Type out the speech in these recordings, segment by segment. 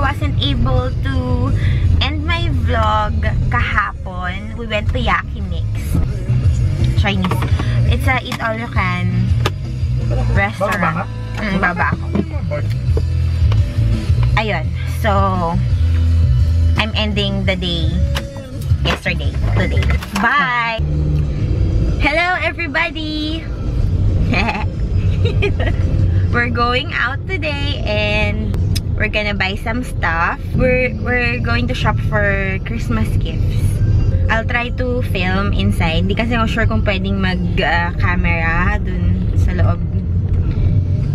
wasn't able to end my vlog kahapon. We went to Yakimix. Chinese. It's a eat all you can restaurant. Baba ako. Ayun. So, I'm ending the day yesterday, today. Bye! Hello, everybody! We're going out today and we're gonna buy some stuff. We're going to shop for Christmas gifts. I'll try to film inside. Di kasi ako sure kung pwedeng mag-camera dun sa loob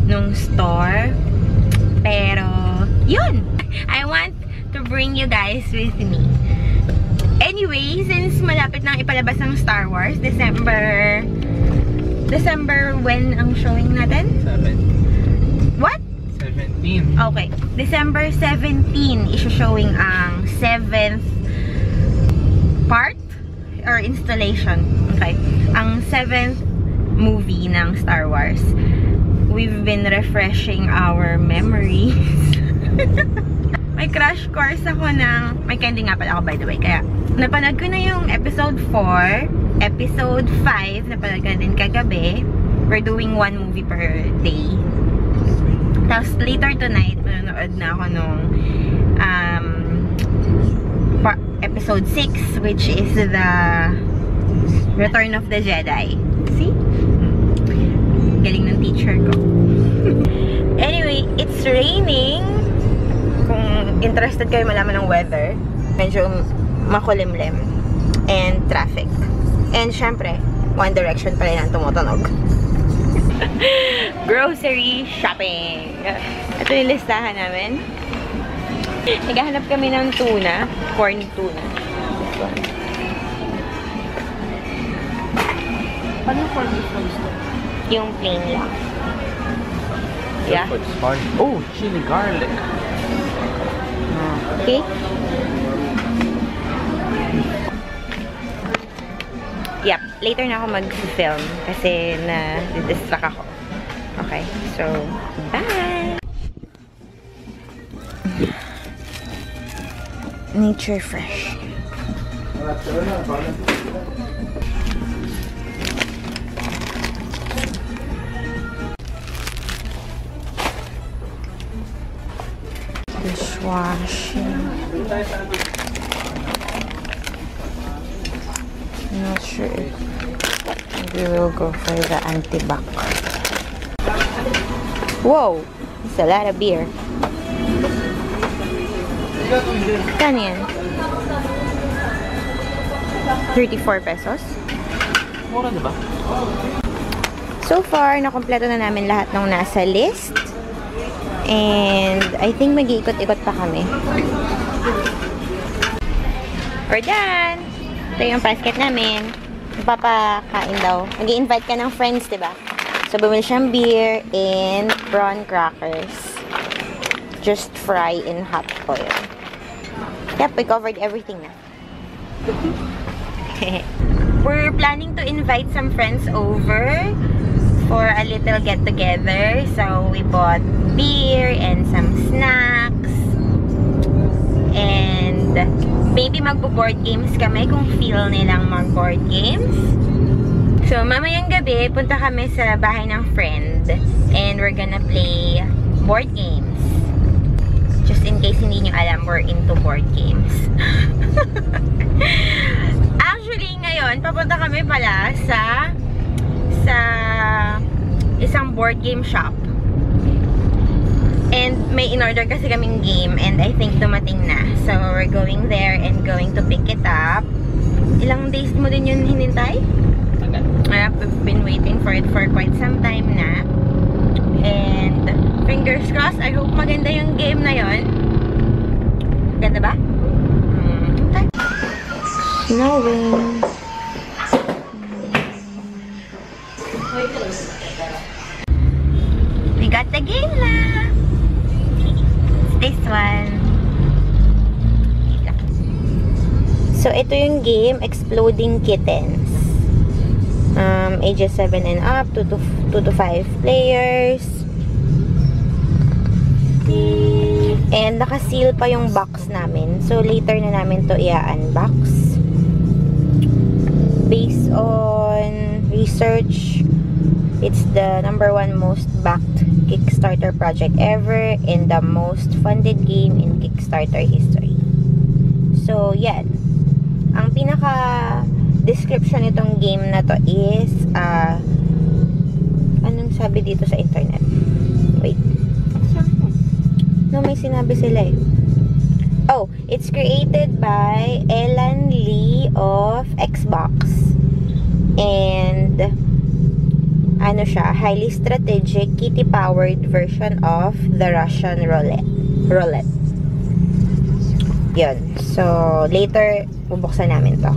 nung store. Pero, yun! I want to bring you guys with me. Anyway, since malapit nang ipalabas ng Star Wars, December when ang showing natin? 7. What? 17. Okay. December 17 is-showing ang 7th part or installation. Okay. Ang 7th movie ng Star Wars. We've been refreshing our memories. May crash course ako ng... May candy nga pala ako, by the way. Kaya, napanood ko na yung episode 4. Episode 5, napanood ko na din kagabi. We're doing 1 movie per day. Tapos, later tonight, manonood na ako nung episode 6, which is the Return of the Jedi. See? Galing ng teacher ko. Anyway, it's raining. Kung interested kayo malaman ng weather, medyo makulimlim and traffic. And syempre, One Direction pa rin ang tumutunog. Grocery shopping. Ito yung listahan namin. Naghahanap kami ng tuna, corned tuna. Ano for me first? Yung plain lang. Yeah. Oh, chili garlic. Okay. Yep. Later na ako mag-film kasi na-distract ako. Okay. So, bye! Nature Fresh. Dishwashing. I'm not sure if we will go for the anti-bac. Whoa! It's a lot of beer. Kano yan? 34 pesos? Mura, diba? So far, nakompleto na namin lahat ng nasa list. And I think mag-iikot-ikot pa kami. We're done! Ito yung basket namin. Papakain daw. Mag-i-invite ka ng friends, diba? So, bumili siyang beer and prawn crackers. Just fry in hot oil. Yep, we covered everything na. We're planning to invite some friends over for a little get-together. So, we bought beer and some snacks. And maybe magbo-board games kami kung feel nilang mag-board games. So, mamayang gabi, punta kami sa bahay ng friend. And we're gonna play board games. Just in case hindi nyo alam, we're into board games. Actually, ngayon, papunta kami pala sa isang board game shop. And may in-order kasi kaming game and I think dumating na. So, we're going there and going to pick it up. Ilang days mo din yun hinintay? We've been waiting for it for quite some time na. And fingers crossed, I hope maganda yung game na yon. Ganda ba? Snowing. We got the game na. This one. So, ito yung game, Exploding Kittens. Ages 7 and up, 2 to 5 players. And naka-seal pa yung box namin. So, later na namin to i-unbox. Based on research, it's the #1 most backed Kickstarter project ever and the most funded game in Kickstarter history. So, yan. Ang pinaka-description nitong game na to is, anong sabi dito sa internet? Wait. No, may sinabi sila eh. Oh, it's created by Elan Lee of Xbox. And ano siya, highly strategic, kitty-powered version of the Russian roulette. Yun. So, later, bubuksan namin to.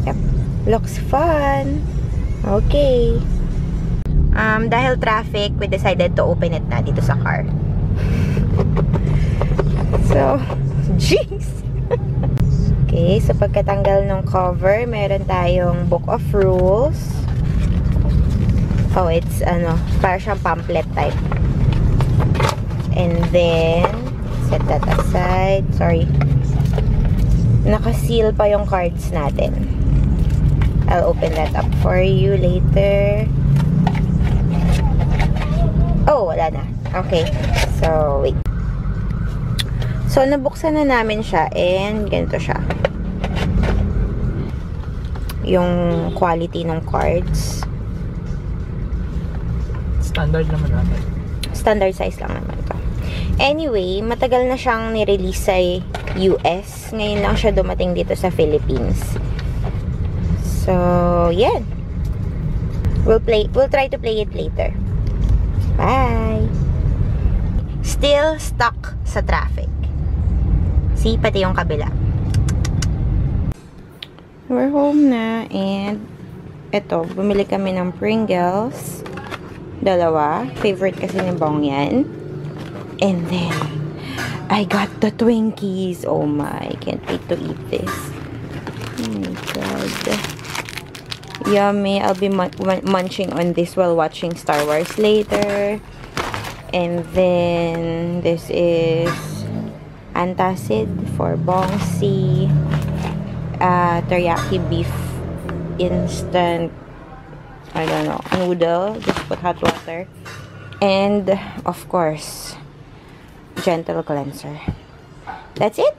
Yep. Looks fun. Okay. Dahil traffic, we decided to open it na dito sa car. So, jeez! Okay, so pagkatanggal ng cover, meron tayong Book of Rules. Oh, it's para siyang pamphlet type. And then, set that aside. Sorry. Naka-seal pa yung cards natin. I'll open that up for you later. Oh, wala na. Okay. So, wait. So, nabuksan na namin siya and ganito siya. Yung quality ng cards. Standard naman natin. Standard size lang naman to. Anyway, matagal na siyang nirelease sa US. Ngayon lang siya dumating dito sa Philippines. So, yan. We'll try to play it later. Bye! Still stuck sa traffic. See, pati yung kabila. We're home na and eto, bumili kami ng Pringles. Dalawa. Favorite kasi ni Bong yan. And then, I got the Twinkies. Oh my, can't wait to eat this. Oh my God. Yummy. I'll be munching on this while watching Star Wars later. And then, this is antacid for Bongsi. Teriyaki beef instant, I don't know, noodle. Just put hot water. And, of course, gentle cleanser. That's it.